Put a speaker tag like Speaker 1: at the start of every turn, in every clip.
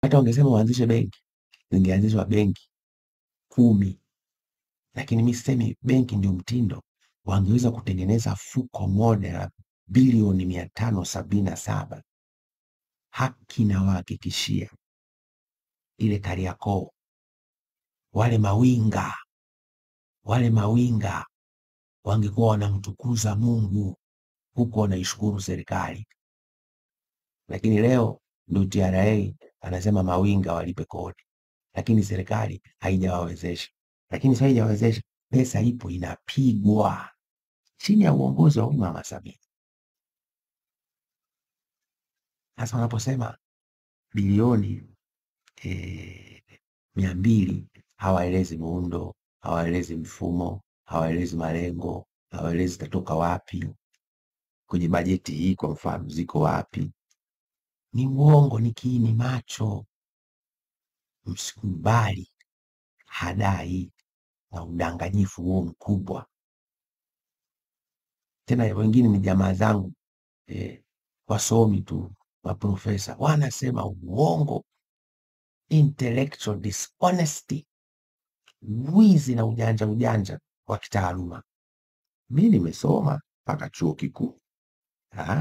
Speaker 1: Hata ungesema uanzishe benki, zingeanzishwa benki 10, lakini mimi sisemi benki ndio mtindo. Wangeweza kutengeneza fuko moja la bilioni 577. Haki na wahakikishia ile Kariakoo, wale mawinga wangekuwa wanamtukuza Mungu huku wanaishukuru serikali. Lakini leo ndio TRA anasema mawinga walipe kodi, lakini serikali haijawawezesha. Lakini sasa haijawezesha, pesa ipo inapigwa chini ya uongozi wa huyu Mama Samia. Sasa wanaposema bilioni 200, hawaelezi muundo, hawaelezi mfumo, hawaelezi malengo, hawaelezi zitatoka wapi, kwenye bajeti hii kwa mfano ziko wapi. Ni mwongo, ni kiini macho. Msikubali hadai na udanganyifu huo mkubwa. Tena wengine ni jamaa zangu wasomi tu, maprofesa, wanasema uongo, intellectual dishonesty, wizi na ujanja wa kitaaluma. Mimi nimesoma mpaka chuo kikuu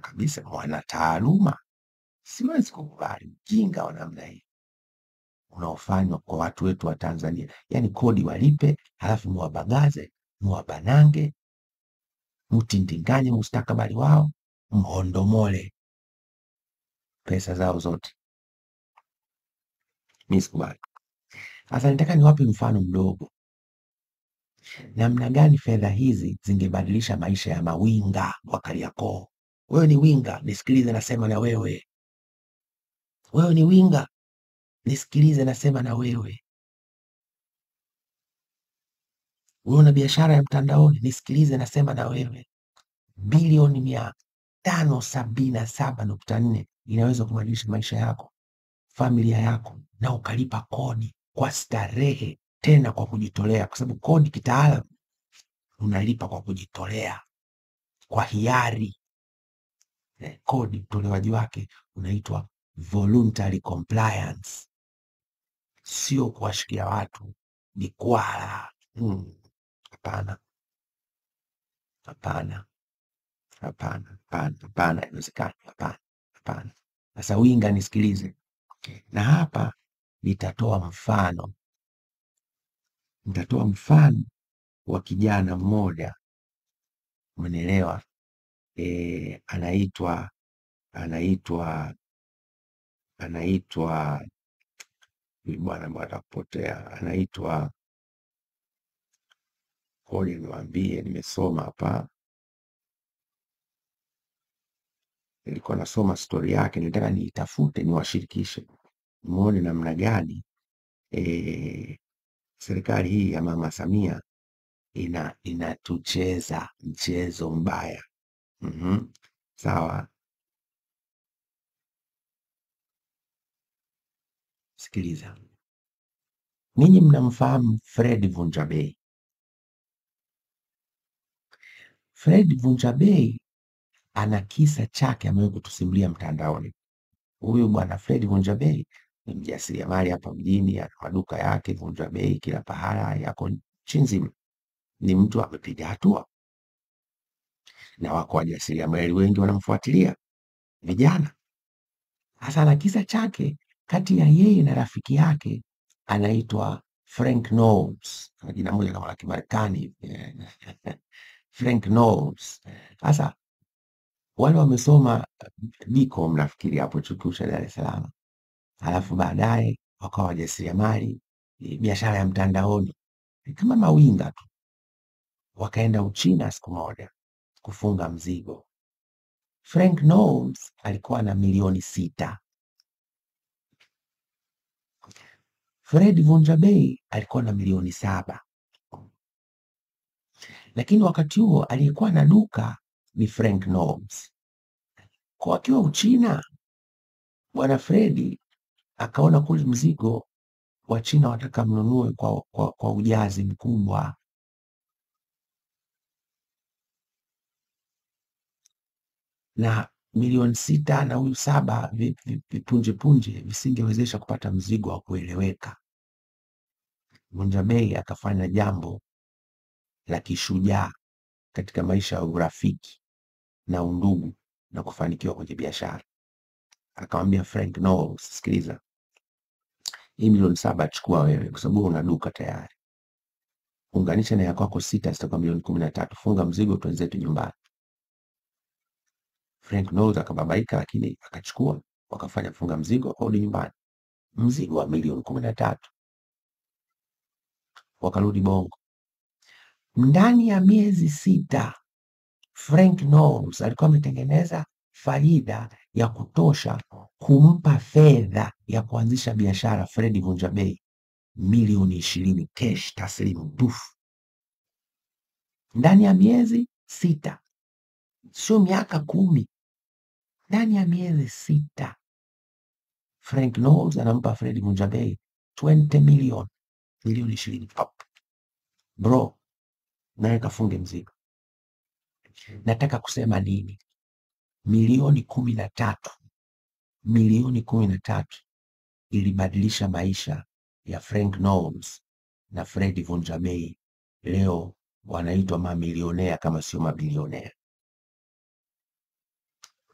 Speaker 1: kabisa, mwana taaluma. Siwezi kukubali ujinga wa namna hii unaofanywa kwa watu wetu wa Tanzania. Yani kodi walipe, halafu muwabagaze, muwabanange, mtindinganye mustakabali wao, mhondomole pesa zao zote. Mimi sikubali. Sasa nataka niwape mfano mdogo namna gani fedha hizi zingebadilisha maisha ya mawinga wa Kariakoo. Wewe ni winga, nisikilize nasema na wewe. Wewe ni winga, nisikilize nasema na wewe. Wewe una biashara ya mtandaoni, nisikilize nasema na wewe. Bilioni 577.4 inaweza kubadilisha maisha yako, familia yako, na ukalipa kodi kwa starehe, tena kwa kujitolea, kwa sababu kodi kitaalamu unalipa kwa kujitolea, kwa hiari. Kodi utolewaji wake unaitwa voluntary compliance, sio kuwashikia watu mikwala. Hapana, hapana, hapana, hapana, haiwezekani. Hapana. Sasa winga, nisikilize, na hapa nitatoa mfano wa kijana mmoja, umenielewa? Anaitwa bwana mwata kupotea, anaitwa, ngoja niwaambie, nimesoma hapa, nilikuwa nasoma story yake, nitaka niitafute niwashirikishe muone namna gani serikali hii ya Mama Samia inatucheza mchezo mbaya. Sawa, sikiliza. Ninyi mnamfahamu Fred Vunjabei? Fred Vunjabei ana kisa chake ambayo kutusimulia mtandaoni. Huyu bwana Fred Vunjabei ni mjasiriamali hapa mjini, ana maduka yake Vunjabei kila pahala, yako nchi nzima. Ni mtu amepiga hatua, na wako wajasiriamali wengi wanamfuatilia, vijana. Hasa na kisa chake kati ya yeye na rafiki yake anaitwa Frank Knowles, jina moja kama la Kimarekani Frank Knowles. Sasa wale wamesoma BCom nafikiri hapo chuo kikuu cha Dar es Salaam, halafu baadaye wakawa wajasiriamali, biashara ya mtandaoni kama mawinga tu. Wakaenda Uchina siku moja kufunga mzigo. Frank Knowles alikuwa na milioni 6. Fred Vunjabei alikuwa na milioni 7. Lakini wakati huo aliyekuwa na duka ni Frank Knowles. Kwa akiwa Uchina, bwana Fredi akaona kule mzigo wa China wataka mnunue kwa ujazi mkubwa. Na milioni 6 na huyu 7 vipunje punje visingewezesha kupata mzigo wa kueleweka. Vunja Bei akafanya jambo la kishujaa katika maisha ya urafiki na undugu na kufanikiwa kwenye biashara. Akamwambia Frank Knowles, sikiliza, hii milioni 7 chukua wewe kwa sababu una duka tayari. Unganisha na ya kwako 6 zitakuwa milioni 13. Funga mzigo tuanze zetu nyumbani. Frank Knowles akababaika, lakini akachukua, wakafanya funga mzigo, warudi nyumbani. Mzigo wa milioni 13. Wakarudi Bongo. Ndani ya miezi 6 Frank Knowles alikuwa ametengeneza faida ya kutosha kumpa fedha ya kuanzisha biashara Fred Vunja Bei milioni 20 cash taslimu tufu. Ndani ya miezi 6, sio miaka 10. Ndani ya miezi 6 Frank Knowles anampa Fred Vunja Bei 20 milioni 20. Pop. Bro, nawe kafunge mzigo. Nataka kusema nini? Milioni 13. Milioni 13 ilibadilisha maisha ya Frank Knowles na Fred Vunja Bei. Leo wanaitwa mamilionea kama sio mabilionea.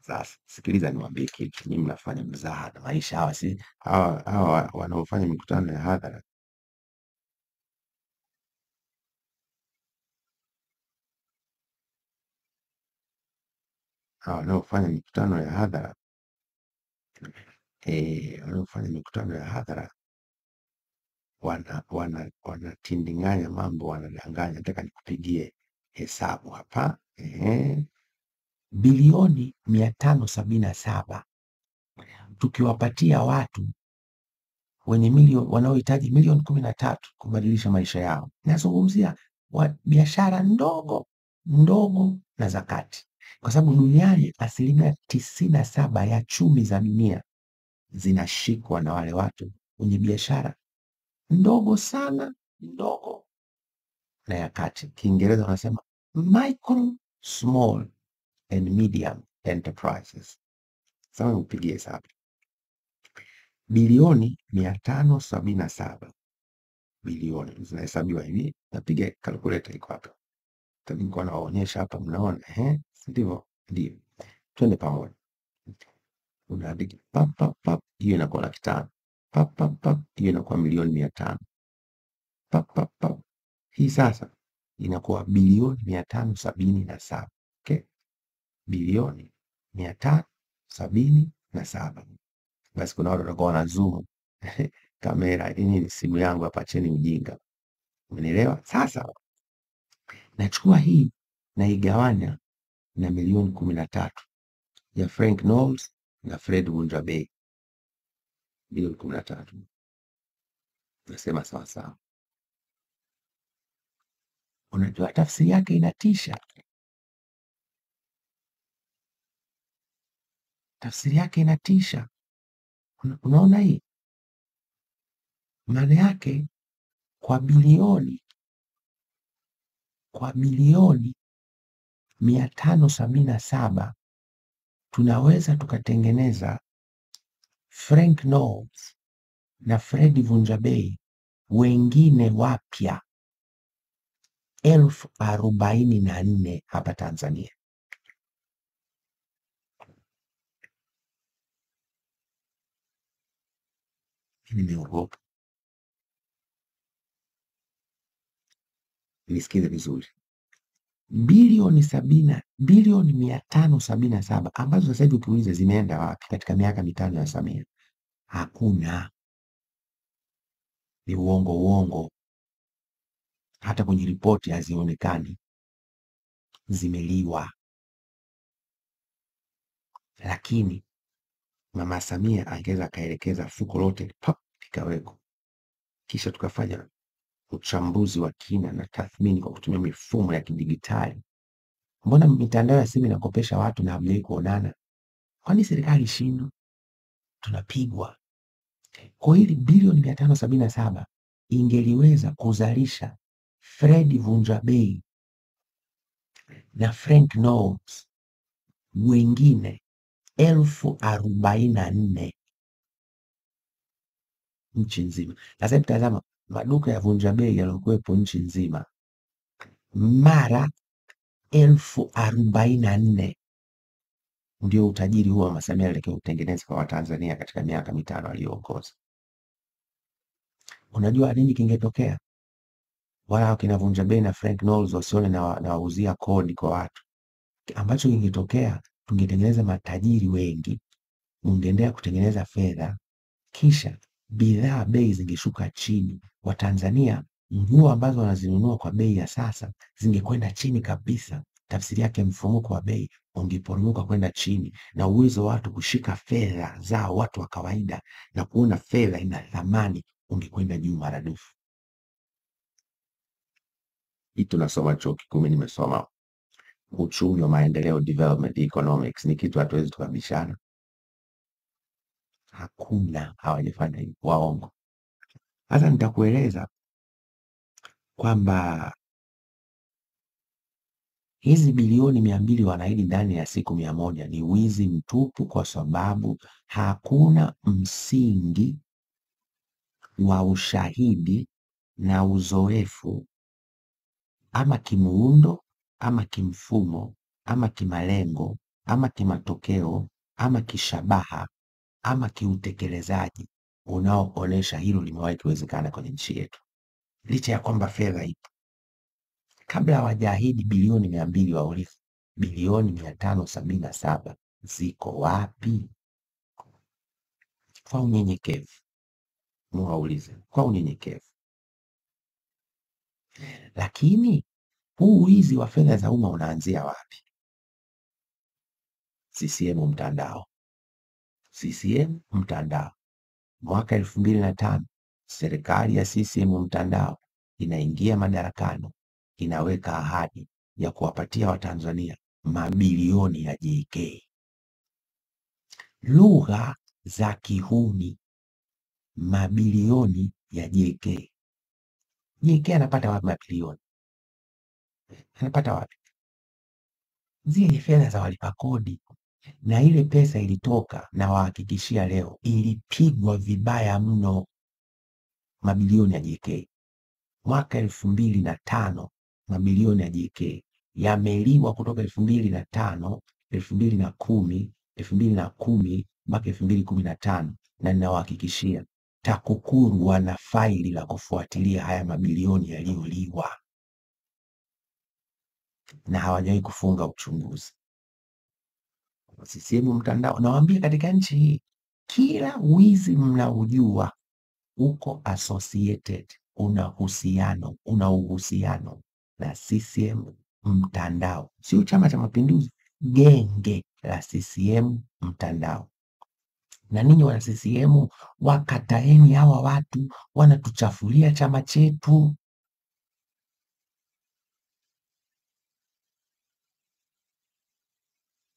Speaker 1: Sasa sikiliza niwaambie kitu, nyinyi mnafanya mzaha na maisha. Hawa wanaofanya mikutano ya hadhara, wanaofanya mikutano ya hadhara wanatindinganya mambo, wanadanganya. Nataka nikupigie hesabu hapa. Bilioni 577 tukiwapatia watu wenye wanaohitaji milioni 13 kubadilisha maisha yao. Nazungumzia biashara ndogo na za kati, kwa sababu duniani 97% ya chumi za dunia zinashikwa na wale watu wenye biashara ndogo sana, ndogo na ya kati. Kiingereza wanasema micro, small and medium enterprises. Sasa nipigie hesabu. Bilioni 577 bilioni zinahesabiwa hivi. Napiga calculator iko hapa. Nilikuwa nawaonyesha hapa, mnaona ndivyo? Ndio. Twende pamoja. Unaandika pap pap pap, hiyo inakuwa 500,000. Pap pap pap, hiyo inakuwa milioni 500. Pap pap pap, hii sasa inakuwa bilioni 577. Okay? Bilioni 577. Basi kuna watu watakuwa na zoom kamera. Hii ni simu yangu hapa, cheni ujinga. Umenielewa? Sasa nachukua hii na igawanya na milioni 13 ya Frank Knowles na Fred Vunja Bei. Milioni 13. Nasema sawa sawa. Unajua tafsiri yake inatisha. Tafsiri yake inatisha. Unaona hii? Maana yake kwa bilioni 577 tunaweza tukatengeneza Frank Knowles na Fred Vunja Bei wengine wapya 44,000 hapa Tanzania. Nimeogopa. Nisikize vizuri. Bilioni 577 ambazo sasa hivi ukiuliza zimeenda wapi katika miaka 5 ya Samia, hakuna. Ni uongo. Hata kwenye ripoti hazionekani, zimeliwa. Lakini Mama Samia angeweza akaelekeza fuko lote likaweko, kisha tukafanya uchambuzi wa kina na tathmini kwa kutumia mifumo ya kidigitali. Mbona mitandao ya simu inakopesha watu na hamjai kuonana? Kwani serikali ishindwe? Tunapigwa. Kwa hili bilioni 577 ingeliweza kuzalisha Fred Vunja Bei na Frank Knowles wengine 44,000 nchi nzima. Sasa hebu tazama maduka ya vunja bei yaliyokuwepo nchi nzima mara 44,000. Ndio utajiri huo Mama Samia alielekea kutengeneza kwa Watanzania katika miaka mitano aliyoongoza. Unajua nini kingetokea? Wala wakina vunja bei na Frank Knowles wasione na wauzia kodi kwa watu. Ambacho kingetokea, tungetengeneza matajiri wengi, ungeendelea kutengeneza fedha, kisha bidhaa bei zingeshuka chini. Watanzania nguo ambazo wanazinunua kwa bei ya sasa zingekwenda chini kabisa. Tafsiri yake mfumuko wa bei ungeporomoka kwenda chini, na uwezo wa watu kushika fedha zao, watu wa kawaida, na kuona fedha ina thamani ungekwenda juu maradufu. Hii tunasoma chuo kikuu, nimesoma uchumi wa maendeleo, development economics. Ni kitu hatuwezi tukabishana. Hakuna, hawajafanya hivyo, waongo. Sasa nitakueleza kwamba hizi bilioni 200 wanaahidi ndani ya siku 100 ni wizi mtupu, kwa sababu hakuna msingi wa ushahidi na uzoefu, ama kimuundo, ama kimfumo, ama kimalengo, ama kimatokeo, ama kishabaha, ama kiutekelezaji unaoonesha hilo limewahi kuwezekana kwenye nchi yetu, licha ya kwamba fedha ipo. Kabla hawajaahidi bilioni 200 wa urithi, bilioni 577 ziko wapi? Kwa unyenyekevu muwaulize, kwa unyenyekevu. Lakini huu wizi wa fedha za umma unaanzia wapi? CCM mtandao. CCM mtandao. Mwaka 2005 serikali ya CCM mtandao inaingia madarakani, inaweka ahadi ya kuwapatia Watanzania mabilioni ya JK. Lugha za kihuni, mabilioni ya JK. JK anapata wapi mabilioni? Anapata wapi? Zile fedha za walipa kodi. Na ile pesa ilitoka, na wahakikishia leo, ilipigwa vibaya mno, mabilioni ya JK. Mwaka 2005 mabilioni ya JK yameliwa kutoka 2005, 2010, 2010 mpaka 2015, na ninawahakikishia TAKUKURU wana faili la kufuatilia haya mabilioni yaliyoliwa, na hawajawahi kufunga uchunguzi. CCM mtandao, nawaambia, katika nchi hii kila wizi mnaujua uko associated, una uhusiano na CCM mtandao. Sio Chama cha Mapinduzi, genge la CCM mtandao. Na ninyi wana CCM wakataeni hawa watu, wanatuchafulia chama chetu.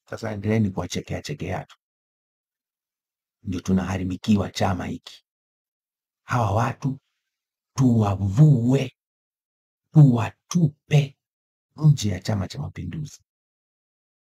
Speaker 1: Sasa endeleeni kuwachekea chekea tu, ndio tunaharibikiwa chama hiki. Hawa watu tuwavue, tuwatupe nje ya Chama cha Mapinduzi.